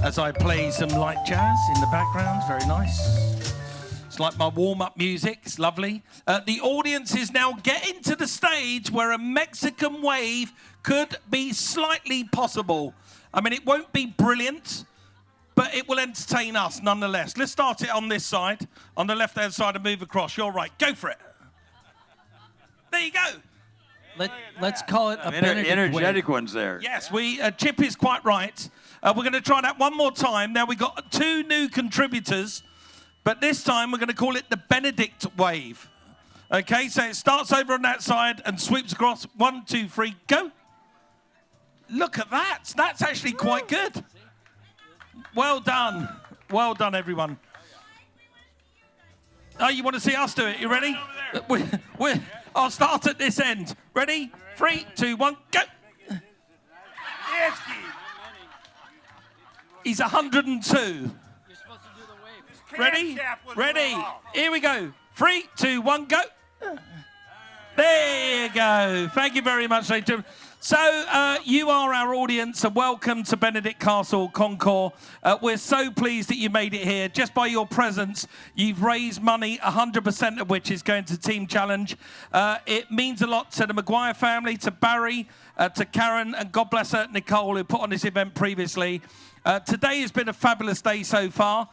as I play some light jazz in the background. Very nice. It's like my warm-up music. It's lovely. The audience is now getting to the stage where a Mexican wave could be slightly possible. I mean, it won't be brilliant, but it will entertain us nonetheless. Let's start it on this side, on the left-hand side, and move across. You're right. Go for it. There you go. Let's call it a Benedict energetic wave. ones there. Yes, Chip is quite right. We're going to try that one more time. Now, we've got 2 new contributors, but this time we're going to call it the Benedict wave. Okay, so it starts over on that side and sweeps across. 1, 2, 3, go. Look at that. That's actually quite good. Well done. Well done, everyone. Oh, you want to see us do it? You ready? I'll start at this end. Ready? 3, 2, 1, go. Isky. He's 102. Ready? Ready? Here we go. 3, 2, 1, go. There you go. Thank you very much, ladies and gentlemen. So you are our audience, and welcome to Benedict Castle Concours. We're so pleased that you made it here. Just by your presence, you've raised money, 100% of which is going to Team Challenge. It means a lot to the Meguiar family, to Barry, to Karen, and God bless her, Nicole, who put on this event previously. Today has been a fabulous day so far.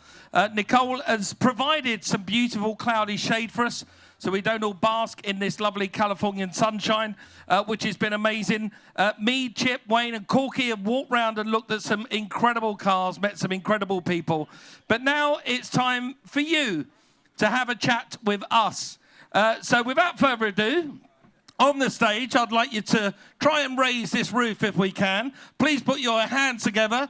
Nicole has provided some beautiful cloudy shade for us, so we don't all bask in this lovely Californian sunshine, which has been amazing. Me, Chip, Wayne, and Corky have walked around and looked at some incredible cars, met some incredible people. But now it's time for you to have a chat with us. So without further ado, on the stage, I'd like you to try and raise this roof if we can. Please put your hands together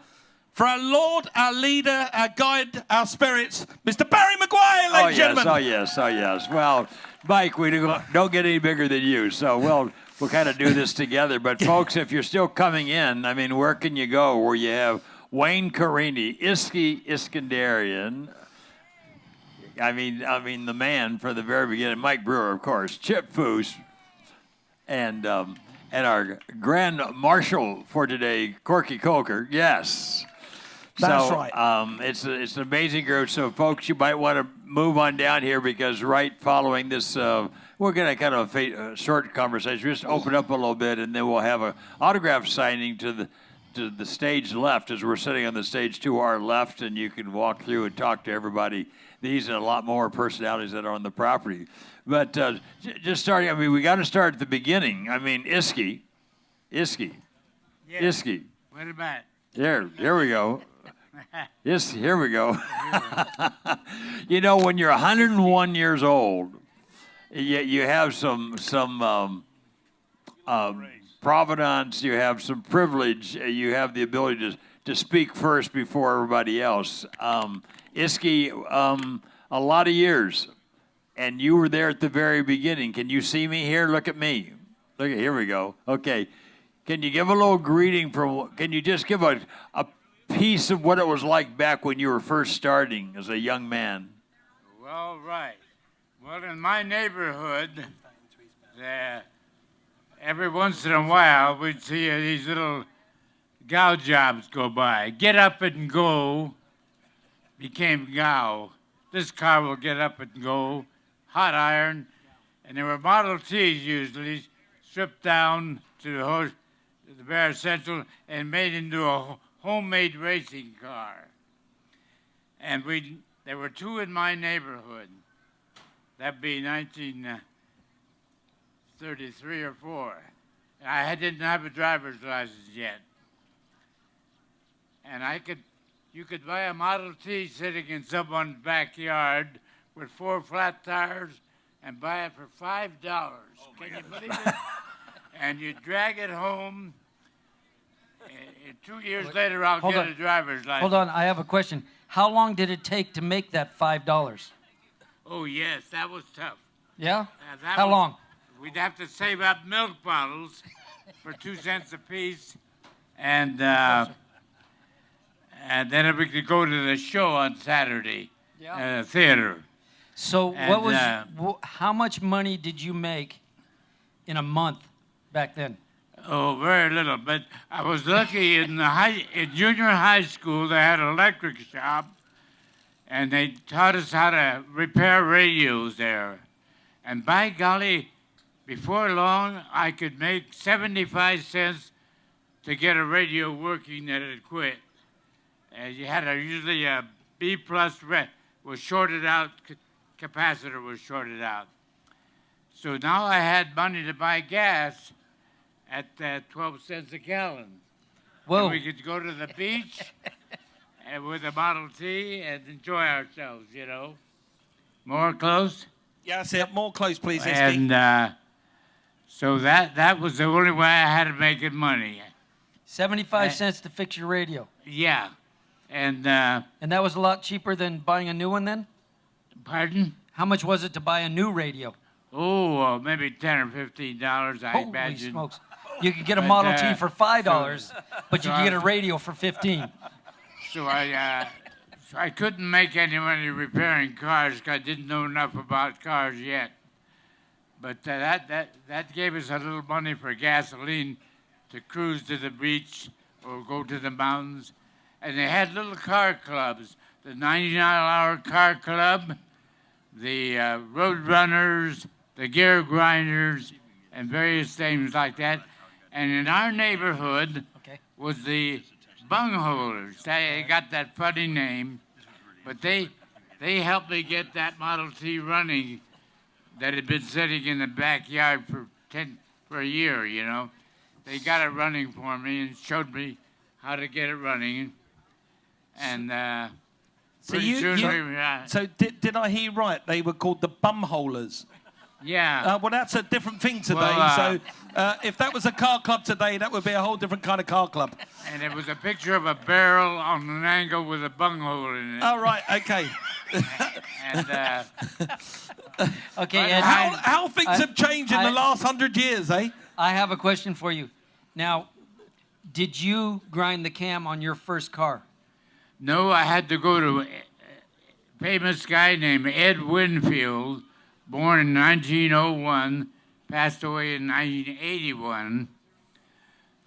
for our Lord, our leader, our guide, our spirits, Mr. Barry Meguiar, ladies and gentlemen. Oh, yes. Well, Mike, we don't get any bigger than you, so we'll kind of do this together. But, folks, if you're still coming in, I mean, where can you go where you have Wayne Carini, Isky, Iskenderian, I mean, the man from the very beginning, Mike Brewer, of course, Chip Foose, and our grand marshal for today, Corky Coker. Yes. That's right. It's an amazing group. So, folks, you might want to move on down here because right following this, we're going to kind of a short conversation. Just open up a little bit, and then we'll have an autograph signing to the stage left as we're sitting on the stage to our left, and you can walk through and talk to everybody. These and a lot more personalities that are on the property. But just starting, I mean, we got to start at the beginning. I mean, Isky. Yes. Isky. What about? Here we go. Yes, here we go. You know, when you're 101 years old, you have some provenance, you have some privilege, you have the ability to speak first before everybody else. Isky, a lot of years, and you were there at the very beginning. Can you see me here? Look at me. Here we go. Okay. Can you give a little greeting can you just give a piece of what it was like back when you were first starting as a young man? Well, right. Well, in my neighborhood, every once in a while, we'd see these little gow jobs go by. Get up and go became gow. This car will get up and go, hot iron, and there were Model Ts usually stripped down to the bare central and made into a homemade racing car. And there were 2 in my neighborhood. That'd be 1933 or 4. And I didn't have a driver's license yet. And you could buy a Model T sitting in someone's backyard with 4 flat tires and buy it for $5. Can you believe it? And you drag it home. 2 years later, I'll get a driver's license. Hold on, I have a question. How long did it take to make that $5? Oh, yes, that was tough. Yeah? How long? We'd have to save up milk bottles for 2 cents a piece, and then we could go to the show on Saturday, theater. So how much money did you make in a month back then? Oh, very little. But I was lucky in junior high school. They had an electric shop, and they taught us how to repair radios there. And by golly, before long, I could make 75 cents to get a radio working that had quit. And you had usually a B plus was shorted out, capacitor was shorted out. So now I had money to buy gas at 12 cents a gallon. Whoa. And we could go to the beach and with a Model T and enjoy ourselves, you know. More close? Yeah, that's it. More close, please, Isky. And so that was the only way I had of making money. 75 cents to fix your radio. Yeah. And, And that was a lot cheaper than buying a new one then? pardon? How much was it to buy a new radio? Oh, maybe $10 or $15, I Holy imagine. smokes. You could get a But, Model T for $5, but you so could get I- a radio for 15. So I couldn't make any money repairing cars because I didn't know enough about cars yet. But that gave us a little money for gasoline to cruise to the beach or go to the mountains. And they had little car clubs, the 99-hour car club, the road runners, the gear grinders, and various things like that. And in our neighborhood Okay. was the bungholers. They got that funny name, but they helped me get that Model T running that had been sitting in the backyard for a year, you know. They got it running for me and showed me how to get it running. And So pretty soon So did I hear right? They were called the bumholers. yeah. Well, that's a different thing today. Well, so if that was a car club today, that would be a whole different kind of car club. And it was a picture of a barrel on an angle with a bunghole in it. All right, okay. And Okay, But Ed, How things have changed in the last 100 years, eh? I have a question for you. Now, did you grind the cam on your first car? no, I had to go to a famous guy named Ed Winfield, born in 1901, passed away in 1981.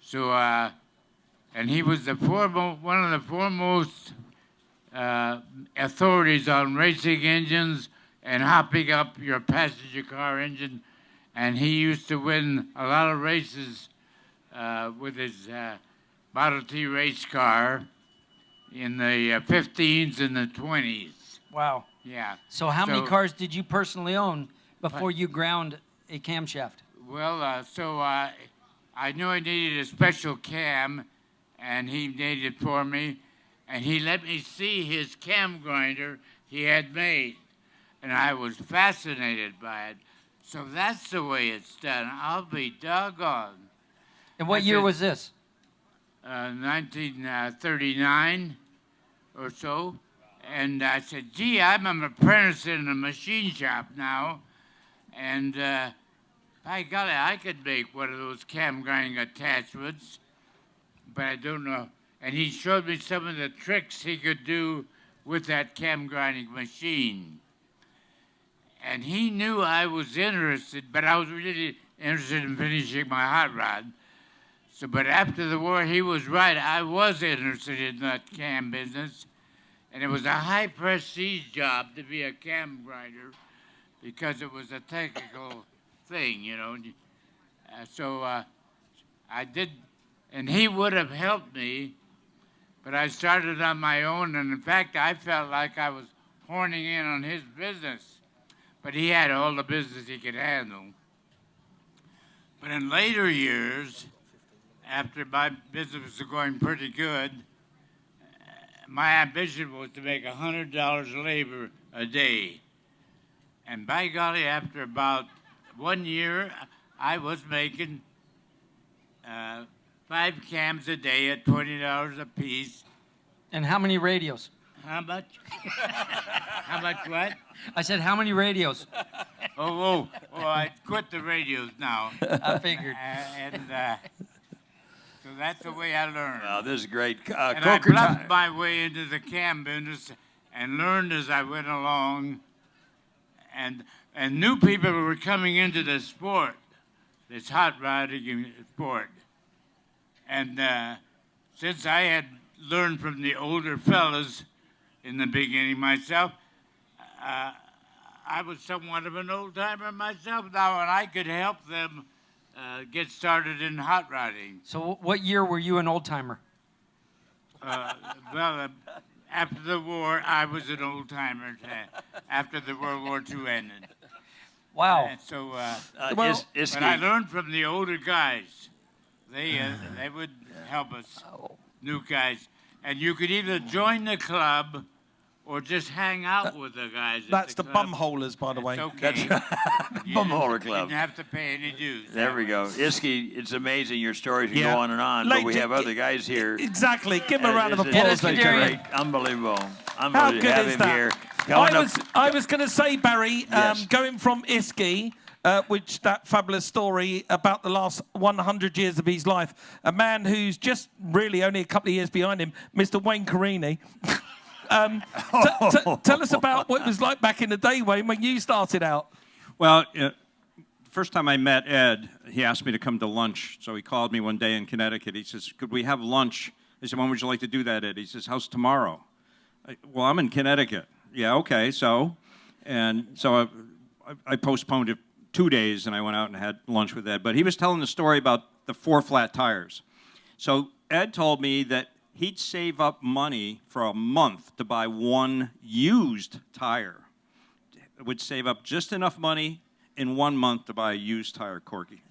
So, and he was one of the foremost authorities on racing engines and hopping up your passenger car engine. And he used to win a lot of races with his Model T race car in the 15s and the 20s. Wow. Yeah. So how many So- cars did you personally own before you ground a camshaft? Well, I knew I needed a special cam, and he made it for me, and he let me see his cam grinder he had made, and I was fascinated by it. So that's the way it's done. I'll be doggone. And what I year said- was this? 1939 or so. And I said, gee, I'm an apprentice in a machine shop now. And by golly, I could make one of those cam grinding attachments, but I don't know. And he showed me some of the tricks he could do with that cam grinding machine. And he knew I was interested, but I was really interested in finishing my hot rod. So, but after the war, he was right. I was interested in that cam business, and it was a high prestige job to be a cam grinder because it was a technical thing, you know. So I did, and he would have helped me, but I started on my own, and in fact, I felt like I was horning in on his business, but he had all the business he could handle. But in later years, after my business was going pretty good, my ambition was to make $100 labor a day. And by golly, after about 1 year, I was making 5 cams a day at $20 a piece. And how many radios? How much? How much what? I said, how many radios? Oh, I quit the radios now. I figured. So that's the way I learned. Wow, this is great. And I Coker, bluffed my way into the cam business and learned as I went along. And new people were coming into the sport, this hot rodding sport. And since I had learned from the older fellas in the beginning myself, I was somewhat of an old timer myself now, and I could help them get started in hot rodding. So what year were you an old timer? Well, after the war, I was an old timer. After the World War II ended. Wow. And so, Well, but I learned from the older guys. They would help us, new guys. And you could either join the club or just hang out with the guys. That's at the club. bumholers, by the way. It's okay. Bumholder Club. You didn't have to pay any dues. There that we way. go. Isky, it's amazing. Your stories can Yeah. go on and on, but we Ladies- have other guys here. Exactly. Give them a round of It's applause. ladies and Iskenderian. gentlemen. great. Unbelievable. How Unbelievable. good Have is him that? here. Coming up- I was going to say, Barry, Yes. going from Isky, which that fabulous story about the last 100 years of his life, a man who's just really only a couple of years behind him, Mr. Wayne Carini. Tell us about what it was like back in the day, Wayne, when you started out. Well, first time I met Ed, he asked me to come to lunch. So he called me one day in Connecticut. He says, "Could we have lunch?" I said, "When would you like to do that, Ed?" He says, "How's tomorrow?" Well, I'm in Connecticut. Yeah, okay, so. And so I postponed it 2 days, and I went out and had lunch with Ed. But he was telling the story about the 4 flat tires. So Ed told me that he'd save up money for a month to buy one used tire. It would save up just enough money in 1 month to buy a used tire, Corky.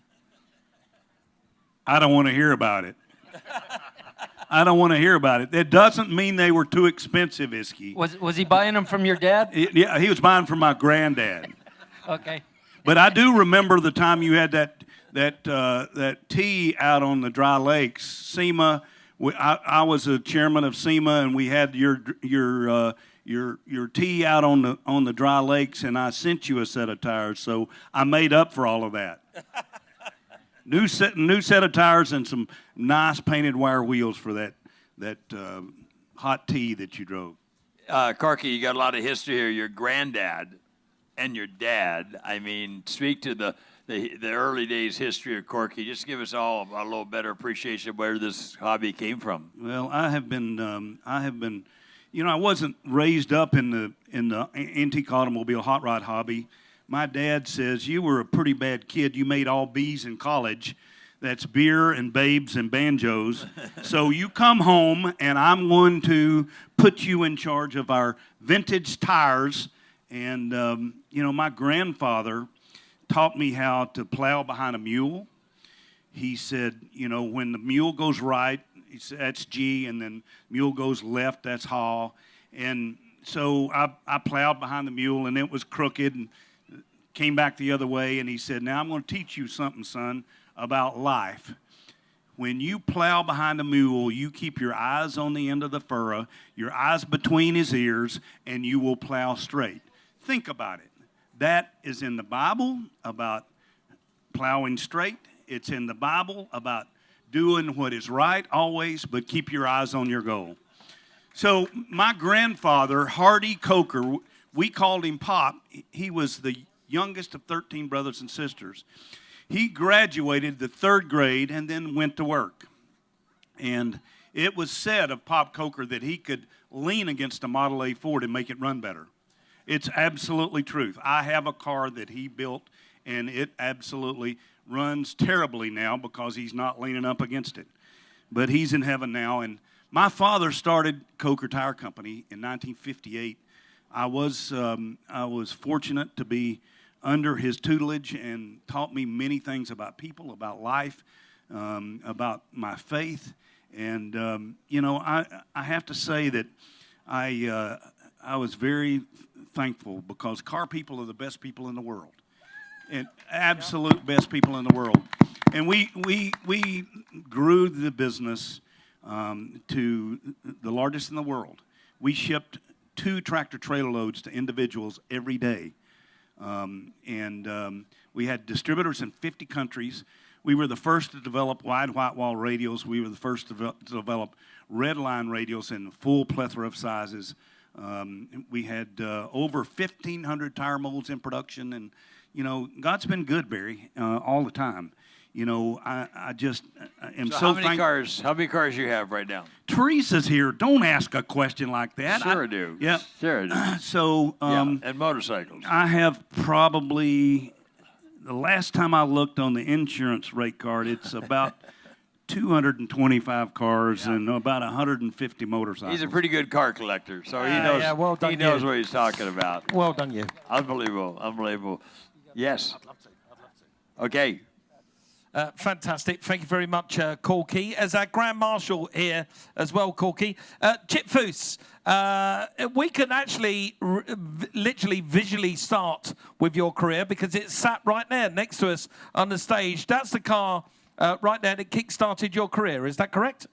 I don't want to hear about it. I don't want to hear about it. That doesn't mean they were too expensive, Isky. Was he buying them from your dad? Yeah, he was buying from my granddad. Okay. But I do remember the time you had that tea out on the dry lakes. SEMA, I was a chairman of SEMA, and we had your tea out on the dry lakes, and I sent you a set of tires, so I made up for all of that. New set of tires and some nice painted wire wheels for that hot tea that you drove. Corky, you got a lot of history here. Your granddad and your dad. I mean, speak to the early days history of Corky. Just give us all a little better appreciation of where this hobby came from. Well, I have been, I wasn't raised up in the antique automobile hot rod hobby. My dad says, "You were a pretty bad kid. You made all B's in college. That's beer and babes and banjos. So you come home, and I'm going to put you in charge of our vintage tires." And, my grandfather taught me how to plow behind a mule. He said, when the mule goes right, he said, that's G, and then mule goes left, that's haw. And so I plowed behind the mule, and it was crooked, and came back the other way, and he said, "Now I'm going to teach you something, son, about life. When you plow behind a mule, you keep your eyes on the end of the furrow, your eyes between his ears, and you will plow straight." Think about it. That is in the Bible about plowing straight. It's in the Bible about doing what is right always, but keep your eyes on your goal. So my grandfather, Corky Coker, we called him Pop. He was the youngest of 13 brothers and sisters. He graduated the 3rd grade and then went to work. And it was said of Pop Coker that he could lean against a Model A Ford and make it run better. It's absolutely truth. I have a car that he built, and it absolutely runs terribly now because he's not leaning up against it. But he's in heaven now. And my father started Coker Tire Company in 1958. I was fortunate to be under his tutelage and taught me many things about people, about life, about my faith. And, I have to say that I was very thankful because car people are the best people in the world, and absolute best people in the world. And we grew the business to the largest in the world. We shipped 2 tractor-trailer loads to individuals every day. We had distributors in 50 countries. We were the first to develop wide white wall radials. We were the first to develop red line radials in a full plethora of sizes. We had over 1,500 tire molds in production. And, God's been good, Barry, all the time. I just am So so how many thankful. cars? How many cars you have right now? Teresa's here. Don't ask a question like that. Sure I do. Yeah. Sure I do. So Yeah, and motorcycles. I have probably, the last time I looked on the insurance rate card, it's about 225 cars and about 150 motorcycles. He's a pretty good car collector, so he knows. yeah, well done, he knows you. what he's talking about. Well done, you. Unbelievable, unbelievable. Yes. Okay. Fantastic. Thank you very much, Corky. As our Grand Marshal here as well, Corky. Chip Foose, we can actually literally visually start with your career because it's sat right there next to us on the stage. That's the car right there that kick-started your career. Is that correct?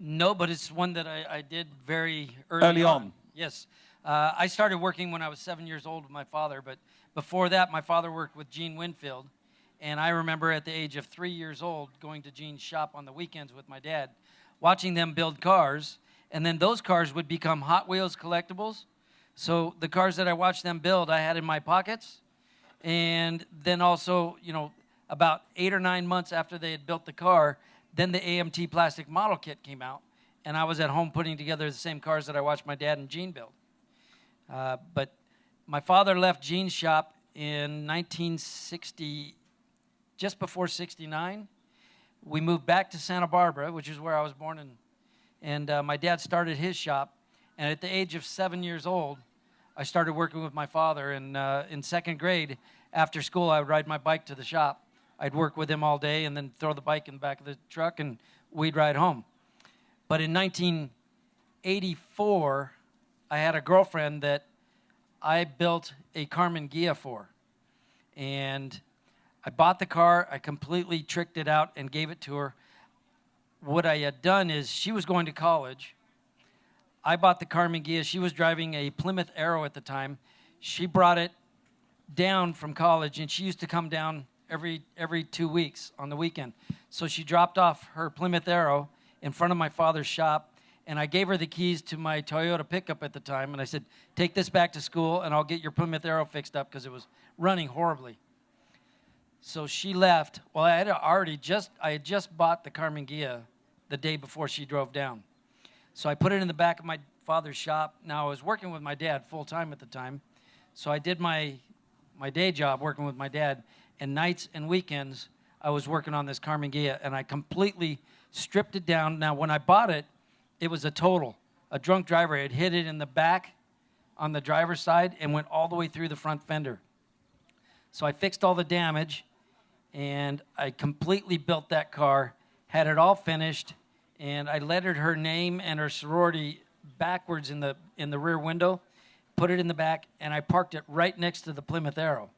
No, but it's one that I did very Early on. Yes. I started working when I was 7 years old with my father, but before that, my father worked with Gene Winfield. And I remember at the age of 3 years old going to Gene's shop on the weekends with my dad, watching them build cars. And then those cars would become Hot Wheels collectibles. So the cars that I watched them build, I had in my pockets. And then also, about 8 or 9 months after they had built the car, then the AMT plastic model kit came out. And I was at home putting together the same cars that I watched my dad and Gene build. But my father left Gene's shop in 1960. Just before 69, we moved back to Santa Barbara, which is where I was born, and my dad started his shop. And at the age of 7 years old, I started working with my father. And in second grade, after school, I would ride my bike to the shop. I'd work with him all day and then throw the bike in the back of the truck, and we'd ride home. But in 1984, I had a girlfriend that I built a Carmen Ghia for. And I bought the car, I completely tricked it out and gave it to her. What I had done is she was going to college. I bought the Carmen Ghia. She was driving a Plymouth Arrow at the time. She brought it down from college, and she used to come down every 2 weeks on the weekend. So she dropped off her Plymouth Arrow in front of my father's shop, and I gave her the keys to my Toyota pickup at the time, and I said, take this back to school, and I'll get your Plymouth Arrow fixed up because it was running horribly. So she left. Well, I had just bought the Carmen Ghia the day before she drove down. So I put it in the back of my father's shop. Now, I was working with my dad full-time at the time. So I did my day job working with my dad. And nights and weekends, I was working on this Carmen Ghia. And I completely stripped it down. Now, when I bought it, it was a total. A drunk driver had hit it in the back on the driver's side and went all the way through the front fender. So I fixed all the damage. And I completely built that car, had it all finished, and I lettered her name and her sorority backwards in the rear window, put it in the back, and I parked it right next to the Plymouth Arrow.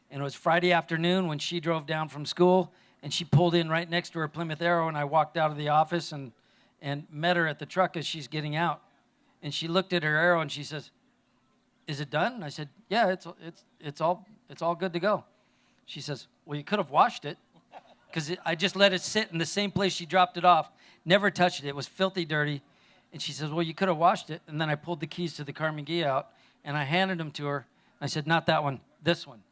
And it was Friday afternoon when she drove down from school, and she pulled in right next to her Plymouth Arrow, and I walked out of the office and met her at the truck as she's getting out. And she looked at her Arrow and she says, "Is it done?" And I said, "Yeah, it's all good to go." She says, "Well, you could have washed it," because I just let it sit in the same place she dropped it off, never touched it. It was filthy dirty. And she says, "Well, you could have washed it." And then I pulled the keys to the Carmen Ghia out, and I handed them to her. I said, "Not that one, this one."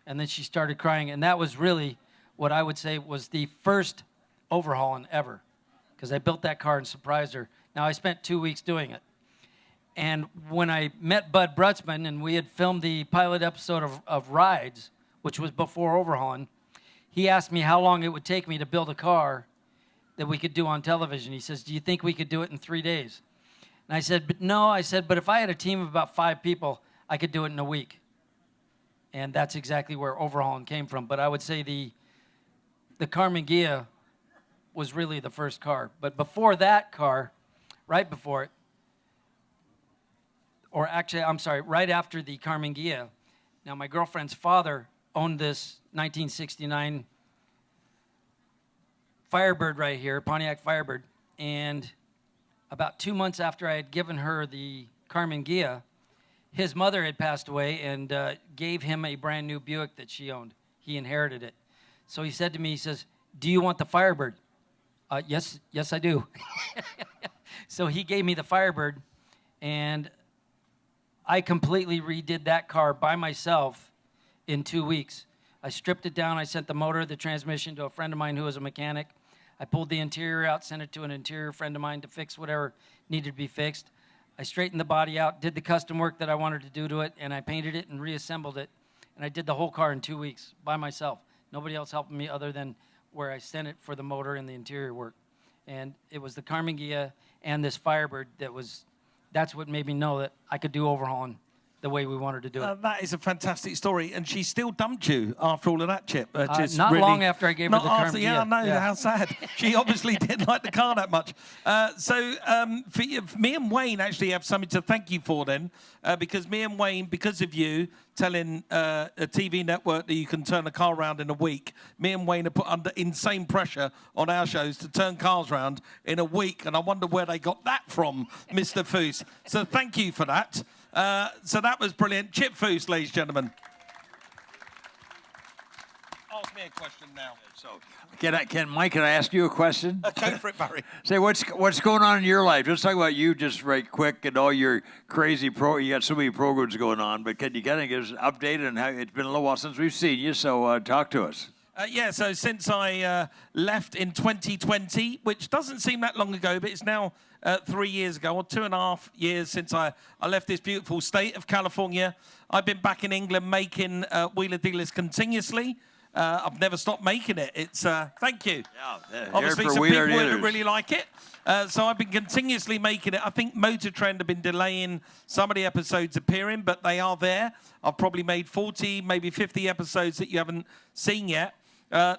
And then she started crying, and that was really what I would say was the first overhauling ever, because I built that car and surprised her. Now, I spent 2 weeks doing it. And when I met Bud Brutzman, and we had filmed the pilot episode of Rides, which was before overhauling, he asked me how long it would take me to build a car that we could do on television. He says, "Do you think we could do it in 3 days?" And I said, "But no," I said, "but if I had a team of about 5 people, I could do it in a week." And that's exactly where overhauling came from. But I would say the Carmen Ghia was really the first car. But before that car, right before it, or actually, I'm sorry, right after the Carmen Ghia, now my girlfriend's father owned this 1969 Firebird right here, Pontiac Firebird. And about 2 months after I had given her the Carmen Ghia, his mother had passed away and gave him a brand new Buick that she owned. He inherited it. So he said to me, he says, "Do you want the Firebird?" Yes, I do. So he gave me the Firebird, and I completely redid that car by myself in 2 weeks. I stripped it down. I sent the motor, the transmission to a friend of mine who was a mechanic. I pulled the interior out, sent it to an interior friend of mine to fix whatever needed to be fixed. I straightened the body out, did the custom work that I wanted to do to it, and I painted it and reassembled it. And I did the whole car in 2 weeks by myself. Nobody else helping me other than where I sent it for the motor and the interior work. And it was the Carini Ghia and this Firebird that's what made me know that I could do overhauling the way we wanted to do it. That is a fantastic story, and she still dumped you after all of that, Chip. Not long after I gave her the Carini Ghia. Yeah, I know, how sad. She obviously didn't like the car that much. For me and Wayne actually have something to thank you for then, because me and Wayne, because of you telling a TV network that you can turn a car around in a week, me and Wayne are put under insane pressure on our shows to turn cars around in a week, and I wonder where they got that from, Mr. Foose. So thank you for that. So that was brilliant. Chip Foose, ladies and gentlemen. Ask me a question now. So, Mike, can I ask you a question? Go for it, Barry. Say, what's going on in your life? Let's talk about you just right quick and all your crazy you got so many programs going on, but can you kind of give us an update on how it's been a little while since we've seen you, so talk to us. So since I left in 2020, which doesn't seem that long ago, but it's now 3 years ago, or 2.5 years since I left this beautiful state of California. I've been back in England making wheeler dealers continuously. I've never stopped making it. It's thank you. Yeah, obviously some people wouldn't really like it. So I've been continuously making it. I think Motor Trend have been delaying some of the episodes appearing, but they are there. I've probably made 40, maybe 50 episodes that you haven't seen yet.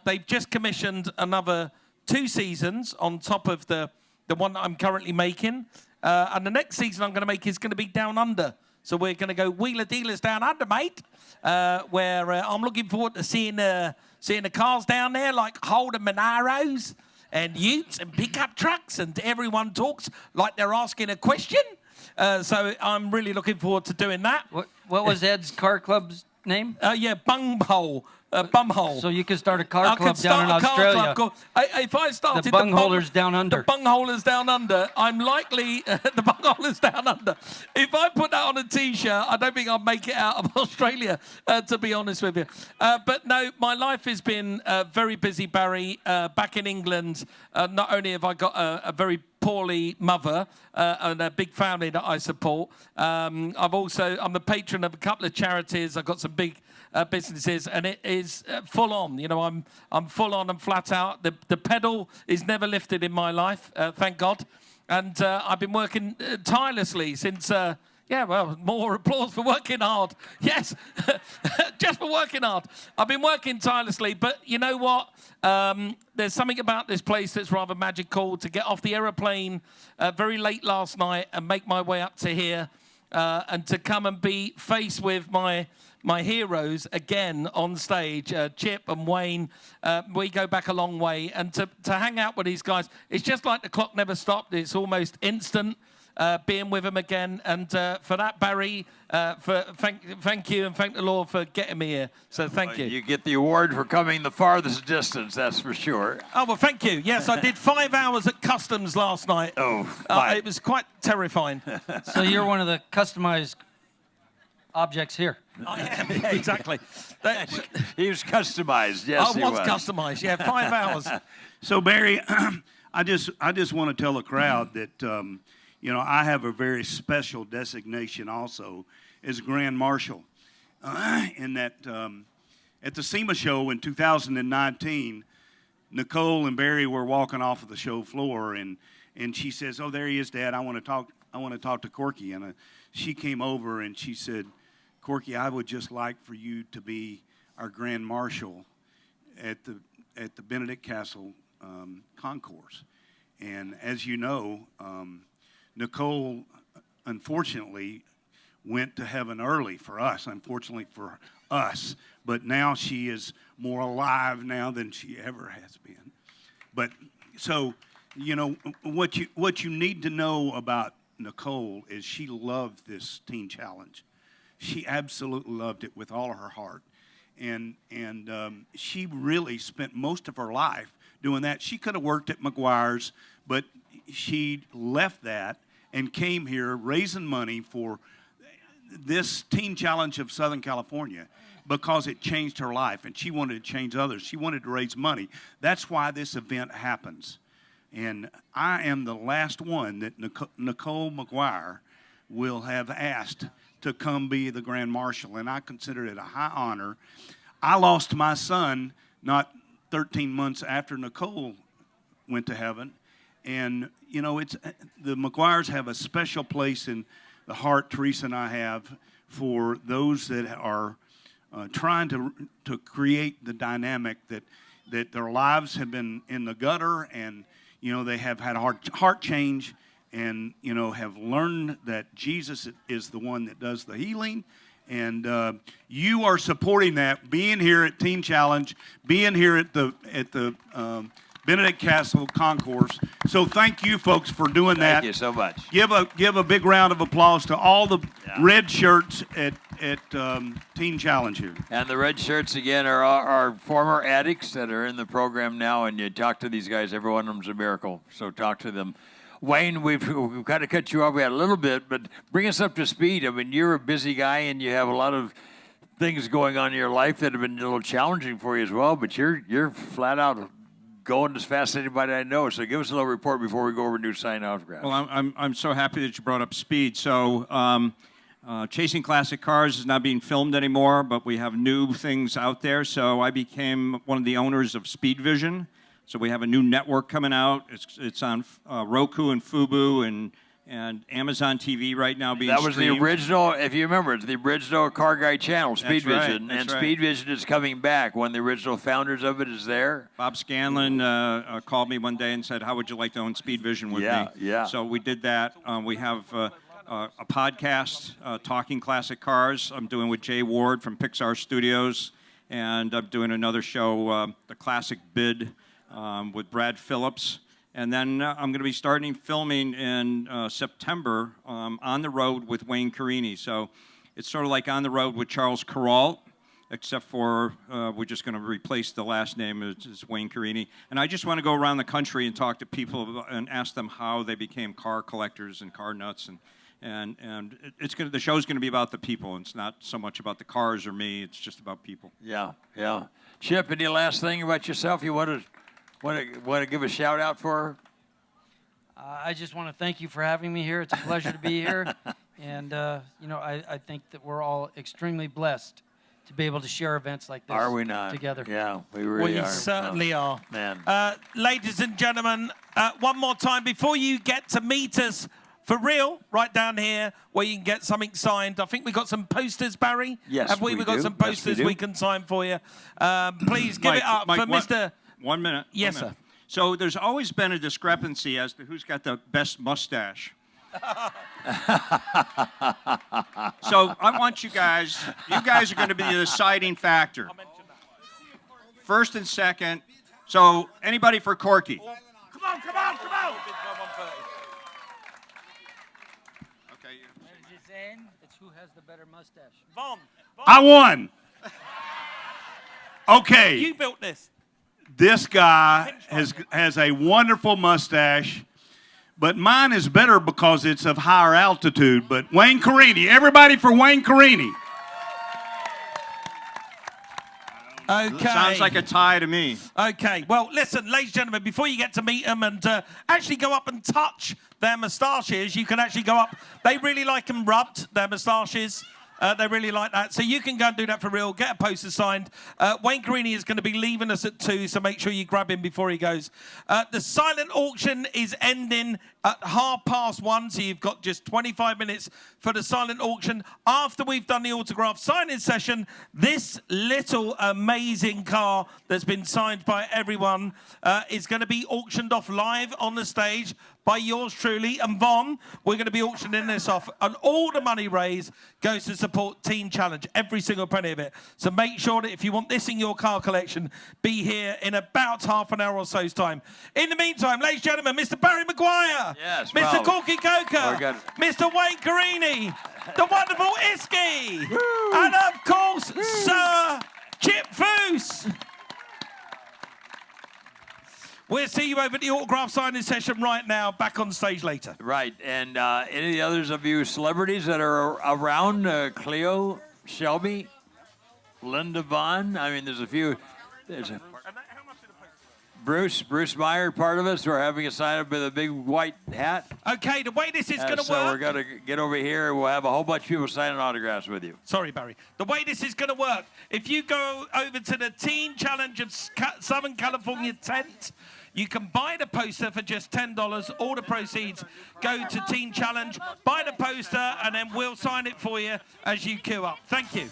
They've just commissioned another 2 seasons on top of the one that I'm currently making. And the next season I'm going to make is going to be Down Under. So we're going to go Wheeler Dealers Down Under, mate, where I'm looking forward to seeing the cars down there like Holden Monaros and Utes and pickup trucks, and everyone talks like they're asking a question. So I'm really looking forward to doing that. What was Ed's car club's name? Bunghole. Bumhole. So you could start a car club down in Australia. If I started the Bungholers Down Under. The Bungholers Down Under, I'm likely the Bungholers Down Under. If I put that on a T-shirt, I don't think I'll make it out of Australia, to be honest with you. But no, my life has been very busy, Barry. Back in England, not only have I got a very poorly mother and a big family that I support, I'm the patron of a couple of charities. I've got some big businesses, and it is full on. You know, I'm full on and flat out. The pedal is never lifted in my life, thank God. And I've been working tirelessly since. More applause for working hard. Yes, just for working hard. I've been working tirelessly, but you know what? There's something about this place that's rather magical. To get off the aeroplane very late last night and make my way up to here, and to come and be faced with my heroes again on stage, Chip and Wayne. We go back a long way, and to hang out with these guys, it's just like the clock never stopped. It's almost instant being with them again. And for that, Barry, thank you, and thank the Lord for getting me here. So thank you. You get the award for coming the farthest distance, that's for sure. Oh, well, thank you. Yes, I did 5 hours at customs last night. Oh, it was quite terrifying. So you're one of the customized objects here. I am, yeah, exactly. He was customized, yes, I was customized, yeah, 5 hours. So, Barry, I just want to tell the crowd that, I have a very special designation also as Grand Marshal. In that, at the SEMA show in 2019, Nicole and Barry were walking off of the show floor, and she says, "Oh, there he is, Dad. I want to talk to Corky." And she came over and she said, "Corky, I would just like for you to be our Grand Marshal at the Benedict Castle Concours." And as you know, Nicole, unfortunately, went to heaven early for us, unfortunately for us. But now she is more alive now than she ever has been. But so, what you need to know about Nicole is she loved this teen challenge. She absolutely loved it with all of her heart. And she really spent most of her life doing that. She could have worked at Meguiar's, but she left that and came here raising money for this teen challenge of Southern California. because it changed her life, and she wanted to change others. She wanted to raise money. That's why this event happens. And I am the last one that Nicole Meguiar will have asked to come be the Grand Marshal, and I consider it a high honor. I lost my son not 13 months after Nicole went to heaven. And, you know, the Meguiars have a special place in the heart Teresa and I have for those that are trying to create the dynamic that their lives have been in the gutter, and, you know, they have had a heart change, and, you know, have learned that Jesus is the one that does the healing. And you are supporting that, being here at Teen Challenge, being here at the Benedict Castle Concours. So thank you, folks, for doing that. Thank you so much. Give a big round of applause to all the red shirts at Teen Challenge here. And the red shirts, again, are our former addicts that are in the program now, and you talk to these guys, every one of them's a miracle, so talk to them. Wayne, we've kind of cut you off. We had a little bit, but bring us up to speed. I mean, you're a busy guy, and you have a lot of things going on in your life that have been a little challenging for you as well, but you're flat out going as fast as anybody I know. So give us a little report before we go over new sign autographs. Well, I'm so happy that you brought up speed. So Chasing Classic Cars is not being filmed anymore, but we have new things out there. So I became one of the owners of Speed Vision. So we have a new network coming out. It's on Roku and Fubo and Amazon TV right now being That was streamed. the original, if you remember, it's the original Car Guy channel, Speed That's right, Vision. that's And right. Speed Vision is coming back. One of the original founders of it is there. Bob Scanlon called me one day and said, how would you like to own Speed Vision with me? Yeah. So we did that. We have a podcast, Talking Classic Cars, I'm doing with Jay Ward from Pixar Studios. And I'm doing another show, The Classic Bid, with Brad Phillips. And then I'm going to be starting filming in September On the Road with Wayne Carini. So it's sort of like On the Road with Charles Kuralt, except for we're just going to replace the last name as Wayne Carini. And I just want to go around the country and talk to people and ask them how they became car collectors and car nuts. And the show's going to be about the people. It's not so much about the cars or me. It's just about people. Yeah. Chip, any last thing about yourself you want to give a shout out for? I just want to thank you for having me here. It's a pleasure to be here. And, you know, I think that we're all extremely blessed to be able to share events like this Are we not? together. Yeah, we really We are. certainly are. Man. Ladies and gentlemen, one more time, before you get to meet us for real, right down here, where you can get something signed. I think we got some posters, Barry. Yes, Have we? we We've got do. some Yes, we posters do. we can sign for you. Please give it up Mike, for Mr. 1 minute. Yes, 1 minute. sir. So there's always been a discrepancy as to who's got the best mustache. So I want you guys are going to be the deciding factor. First and second. So anybody for Corky? Come on. Okay. It's who has the better mustache. Von, I won. Okay. you built this. This guy has a wonderful mustache, but mine is better because it's of higher altitude. But Wayne Carini, everybody for Wayne Carini. Okay. Sounds like a tie to me. Okay. Well, listen, ladies and gentlemen, before you get to meet them and actually go up and touch their moustaches, you can actually go up. They really like them rubbed, their moustaches. They really like that. So you can go and do that for real. Get a poster signed. Wayne Carini is going to be leaving us at 2, so make sure you grab him before he goes. The silent auction is ending at 1:30, so you've got just 25 minutes for the silent auction. After we've done the autograph signing session, this little amazing car that's been signed by everyone is going to be auctioned off live on the stage by yours truly. And Von, we're going to be auctioning this off. And all the money raised goes to support Teen Challenge, every single penny of it. So make sure that if you want this in your car collection, be here in about half an hour or so's time. In the meantime, ladies and gentlemen, Mr. Barry Meguiar, Yes, Mr. well, Corky Coker, we got- Mr. Wayne Carini, the wonderful Isky, and of course, Sir Chip Foose. We'll see you over at the autograph signing session right now. Back on stage later. Right, and any others of you celebrities that are around, Cleo, Shelby? Linda Vaughn. I mean, there's a few. Bruce Meyer, part of us. We're having a sign up with a big white hat. Okay, the way this is going to So we're work. going to get over here. We'll have a whole bunch of people signing autographs with you. Sorry, Barry. The way this is going to work, if you go over to the Teen Challenge of Southern California tent, you can buy the poster for just $10. All the proceeds go to Teen Challenge. Buy the poster, and then we'll sign it for you as you queue up. Thank you.